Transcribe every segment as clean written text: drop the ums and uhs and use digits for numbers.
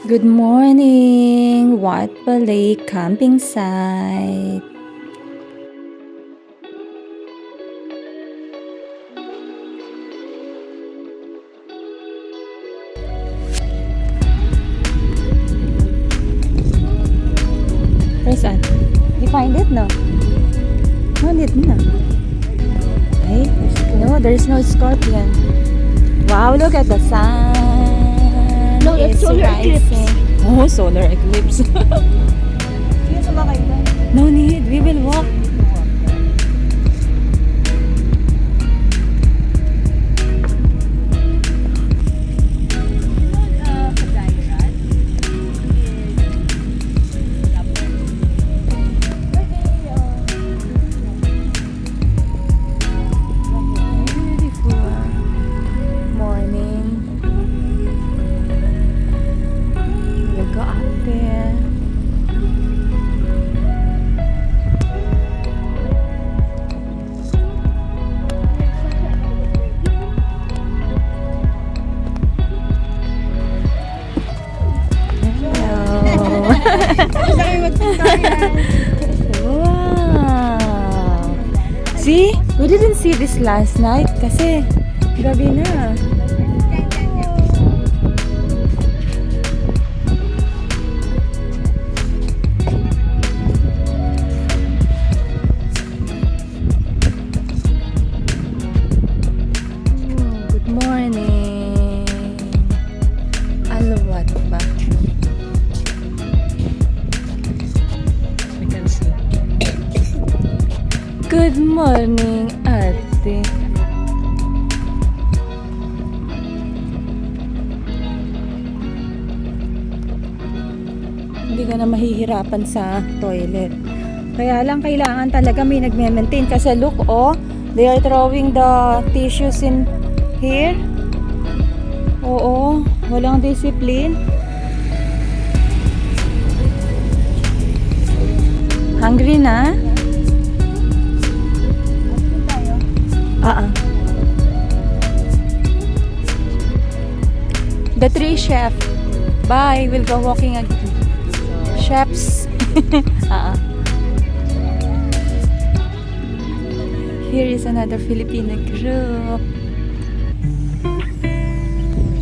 Good morning, Wathba Lake camping site. Where's that? You find it? No. No, no. Hey, no, there's no scorpion. Wow, look at the sun. No, that's It's solar eclipse. rising. Oh, solar eclipse. No need, we will walk. Beautiful morning. We'll go up there. Wow! See? We didn't see this last night kasi gabi na. Good morning. Alawat ba? We can see. Good morning, ate. Hindi ka na mahihirapan sa toilet. Kaya lang kailangan talaga may nagme-maintain kasi look, oh, they are throwing the tissues in here. Oo, walang discipline. Hungry na? The three chef. Bye. We'll go walking again. Chefs. Here is another Filipino group.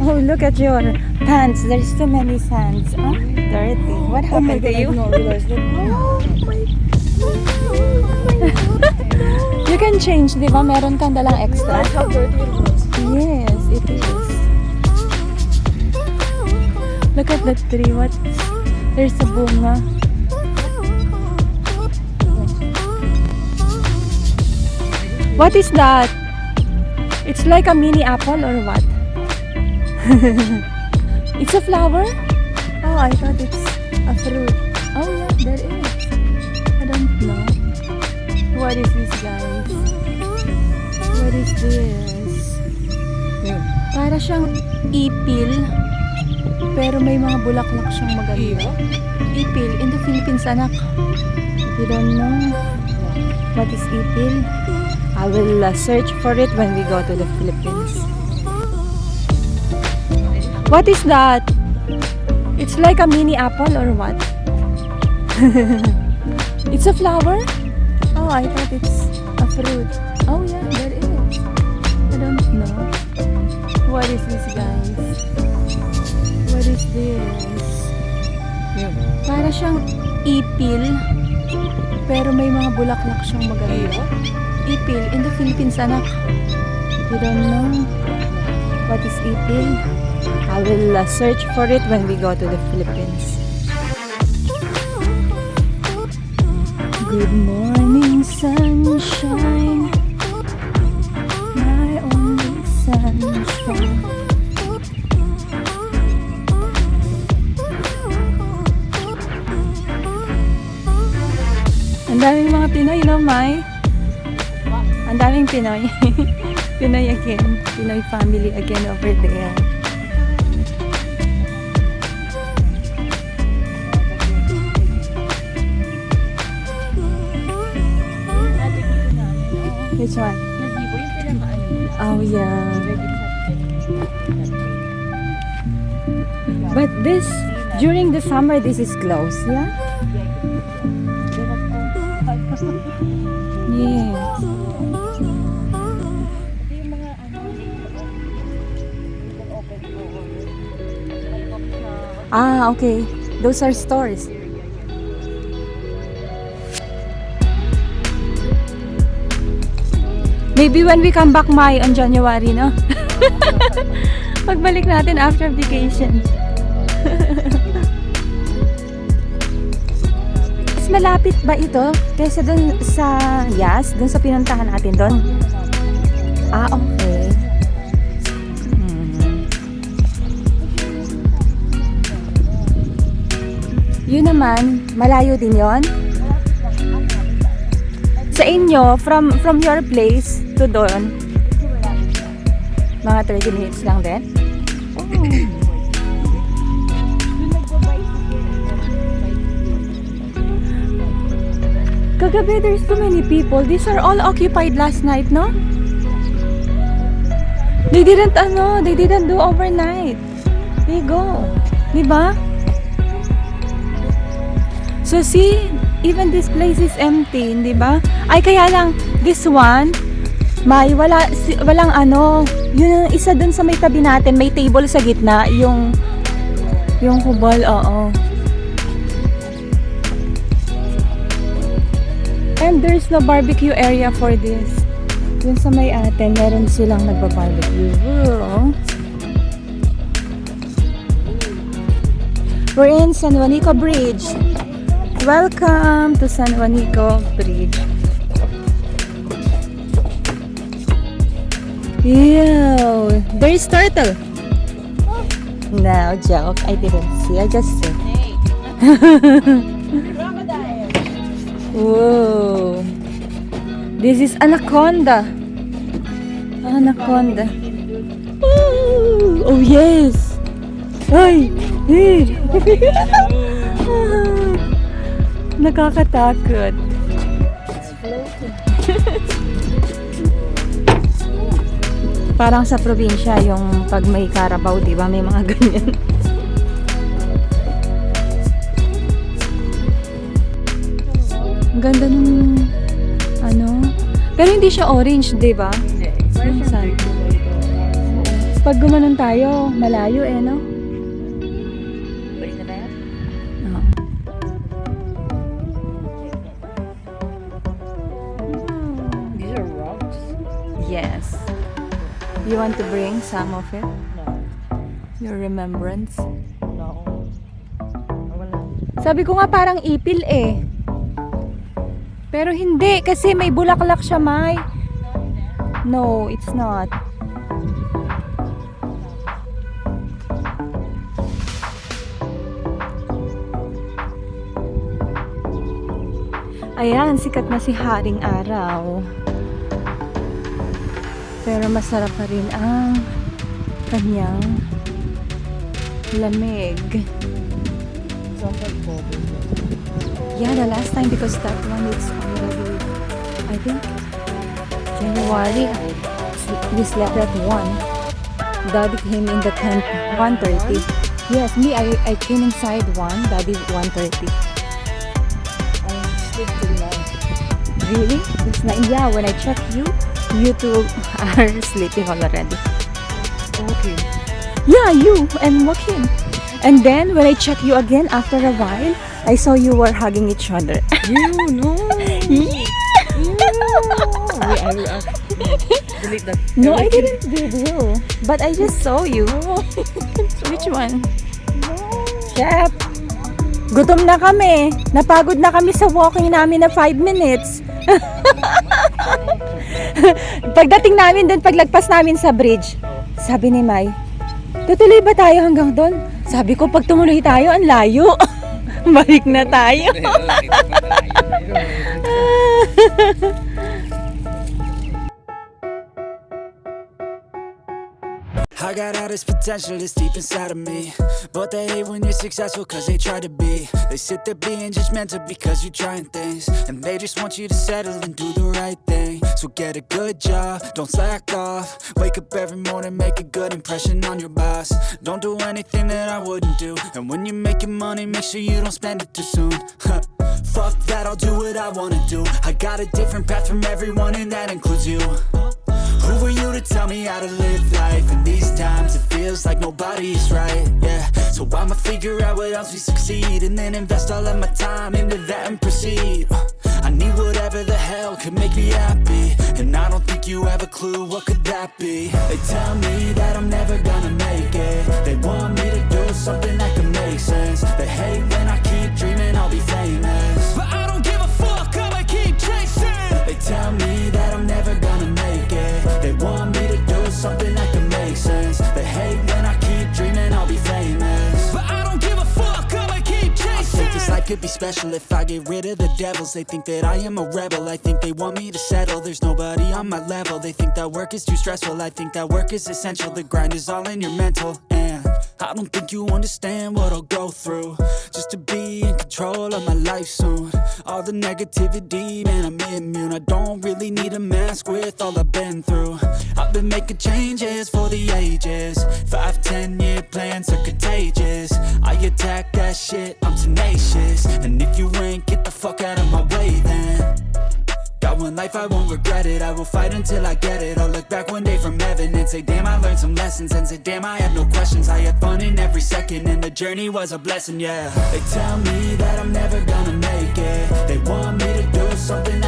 Oh, look at your pants. There's too many sands. Huh? Dirty. What happened to you? You can change, di ba? Meron kang dalang extra. How dirty it was. Yes, it is. Look at the tree. What? There's a bunga. What is that? It's like a mini apple or what? It's a flower? Oh, I thought it's a fruit. Oh yeah, there is. I don't know. What is this, guys? What is this? Para siyang ipil, pero may mga bulaklak siyang maganda. Ipil in the Philippines, anak. If you don't know what is ipil, I will search for it when we go to the Philippines. What is that? It's like a mini apple or what? It's a flower? Oh, I thought it's a fruit. Oh yeah, there is. I don't know. What is this, guys? What is this? Para siyang ipil, pero may mga bulaklak siyang maganda. Ipil in the Philippines, anak. If you don't know what is ipil, I will search for it when we go to the Philippines. Good morning, sunshine. My only sunshine. Ang daming mga Pinoy, no, Mai? Ang daming Pinoy. Pinoy again. Pinoy family again over there. Which one? Oh, yeah. But this During the summer, this is closed, yeah? Yes. Ah, okay. Those are stores. Maybe when we come back, Mai, on January, no? Pagbalik natin after vacation. Mas malapit ba ito kaysa dun sa Yas? Dun sa pinuntahan natin dun? Ah, okay. Yun naman, malayo din yon. Sa inyo, from your place to doon, mga 30 minutes lang din? Oh. Kagabi, there's too many people. These are all occupied last night, no? They didn't do overnight. They go. Diba? So see, even this place is empty, di ba? Ay, kaya lang, this one, may walang yun isa dun sa may tabi natin, may table sa gitna, yung kubol, oo. And there's no barbecue area for this. Dun sa may atin, meron silang nagba-barbecue. Ooh. We're in San Juanico Bridge. Welcome to San Juanico Bridge. Ew, there's turtle. No, joke. I didn't see. I just saw. Whoa. This is anaconda. Anaconda. Ooh. Oh, yes. Ay. Nakakatakot. It's floating. Parang sa probinsya, yung pag may karabaw, di ba? May mga ganyan. Ang ganda nung pero hindi siya orange, di ba? Minsan. Pag gumanon tayo, malayo no? Yes. You want to bring some of it? No. Your remembrance? No. Wala. Sabi ko nga parang ipil eh. Pero hindi, kasi may bulaklak siya, Mai. No, it's not. Ayan, sikat na si Haring Araw. Pero masarap pa rin ang kanyang lamig. Yeah, the last time, because that one is already, I think, January. We slept at 1. Daddy came in the tent 1:30. Yes, me, I came inside 1. Daddy 1:30. I sleep till 9. Really? It's 9. Yeah, when I checked you two are sleeping already. Okay. Yeah, you and Joaquin. And then when I check you again after a while, I saw you were hugging each other. You know. Yeah. I will delete that. No, I didn't video, but I just saw you. Which one? Chef, gutom na kami. Napagod na kami sa walking namin na 5 minutes. Pagdating namin doon, paglagpas namin sa bridge, sabi ni Mai, tutuloy ba tayo hanggang doon? Sabi ko, pag tumuloy tayo, ang layo. Balik na tayo. I I got all this potential that's deep inside of me, but they hate when you're successful cause they try to be. They sit there being judgmental because you're trying things, and they just want you to settle and do the right thing. So get a good job, don't slack off. Wake up every morning, make a good impression on your boss. Don't do anything that I wouldn't do, and when you're making money, make sure you don't spend it too soon. Fuck that, I'll do what I wanna do. I got a different path from everyone, and that includes you. Who are you to tell me how to live life? In these times it feels like nobody's right, yeah. So I'ma figure out what else we succeed, and then invest all of my time into that and proceed. I need whatever the hell could make me happy, and I don't think you have a clue what could that be. They tell me that I'm never gonna make it. They want me to do something that can make sense. They hate when I keep dreaming I'll be famous, but I don't give a fuck, I'ma keep chasing. They tell me that I'm never gonna make it. They want me to do something that can make sense. They hate when I keep dreaming I'll be famous, but I don't give a fuck, I'ma keep chasing. I think this life could be special if I get rid of the devils. They think that I am a rebel, I think they want me to settle. There's nobody on my level. They think that work is too stressful, I think that work is essential. The grind is all in your mental, and I don't think you understand what I'll go through just to be in control of my life soon. All the negativity, man, I'm immune. I don't really need a mask with all I've been through. I've been making changes for the ages. 5-10 year plans are contagious. I attack that shit, I'm tenacious. And if you ain't, get the fuck out of my way then. Got one life, I won't regret it. I will fight until I get it. I'll look back one day from heaven and say, damn, I learned some lessons. And say, damn, I have no questions. I had fun in every second, and the journey was a blessing, yeah. They tell me that I'm never gonna make it. They want me to do something